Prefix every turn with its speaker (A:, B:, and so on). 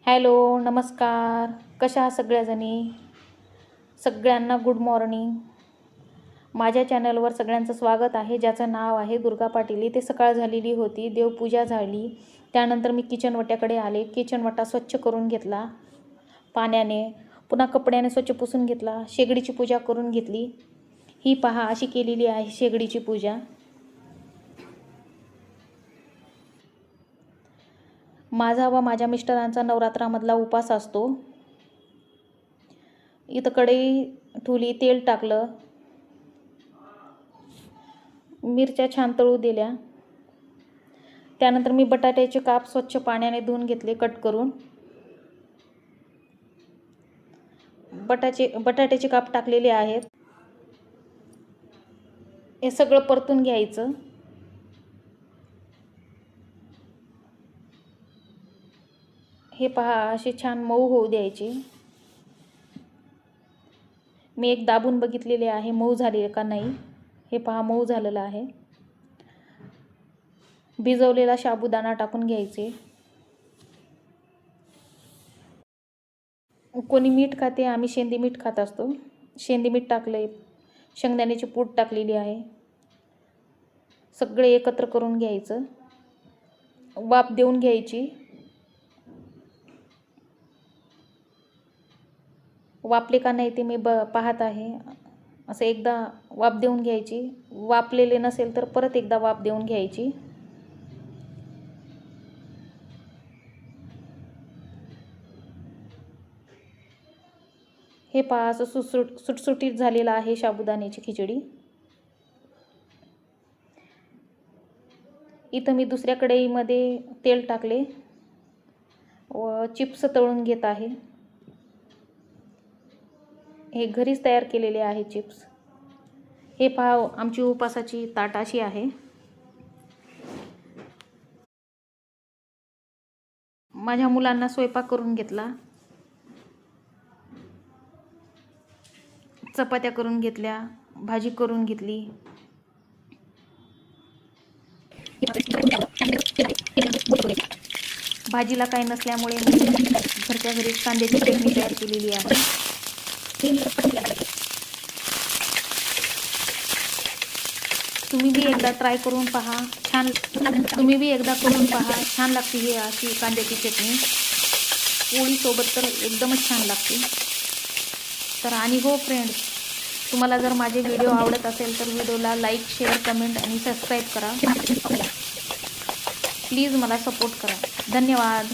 A: Hello, नमस्कार. कशा आहात सगळ्याजणी? सगळ्यांना गुड मॉर्निंग. माझ्या चॅनलवर सगळ्यांचं स्वागत आहे, ज्याचं नाव आहे दुर्गा पाटील. इथे सकाळ झालेली होती, देवपूजा झाली. त्यानंतर मी किचन वाट्याकडे आले. किचन वाटा स्वच्छ करून घेतला पाण्याने, पुन्हा कपड्याने स्वच्छ पुसून घेतला. शेगडीची पूजा करून घेतली. ही पहा, अशी केलेली आहे शेगडीची पूजा. माझा व माझ्या मिस्टरांचा नवरात्रामधला उपास असतो. इथं कढई ठेवली, तेल टाकलं, मिरच्या छान तळू दिल्या. त्यानंतर मी बटाट्याचे काप स्वच्छ पाण्याने धुवून घेतले, कट करून. बटाट्याचे काप टाकलेले आहेत. हे सगळं परतून घ्यायचं. हे पहा, असे छान मऊ होऊ द्यायचे. मी एक दाबून बघितलेले आहे मऊ झाले का नाही. हे पहा, मऊ झालेलं आहे. भिजवलेला साबुदाणा टाकून घ्यायचे. कोणी मीठ खाते, आम्ही शेंदी मीठ खात असतो. शेंदी मीठ टाकले. शेंगदाण्याची पूड टाकलेली आहे. सगळे एकत्र करून घ्यायचं. वाफ देऊन घ्यायची. वाफले का नाही ते मी पाहत आहे. असं एकदा वाफ देऊन घ्यायची. वाफलेले नसेल तर परत एकदा वाफ देऊन घ्यायची. हे पहा, असं सुटसुटीत झालेलं आहे साबुदाण्याची खिचडी. इथं मी दुसऱ्या कढईमध्ये तेल टाकले व चिप्स तळून घेत आहे. हे घरीच तयार केलेले आहे चिप्स. हे पहा, आमची उपासाची ताट अशी आहे. माझ्या मुलांना स्वयंपाक करून घेतला. चपात्या करून घेतल्या, भाजी करून घेतली. भाजीला काही नसल्यामुळे मी घरच्या घरी कांद्याची चटणी तयार केलेली आहे. तुम्ही बी एकदा ट्राय करून पहा, छान. तुम्ही बी एकदा करून पहा, छान लागते ही अशी कांद्याची चटणी. पोळीसोबत तर एकदमच छान लागते. तर आणि हो फ्रेंड्स, तुम्हाला जर माझे व्हिडिओ आवडत असेल तर व्हिडिओला लाईक, शेअर, कमेंट आणि सबस्क्राईब करा. प्लीज मला सपोर्ट करा. धन्यवाद.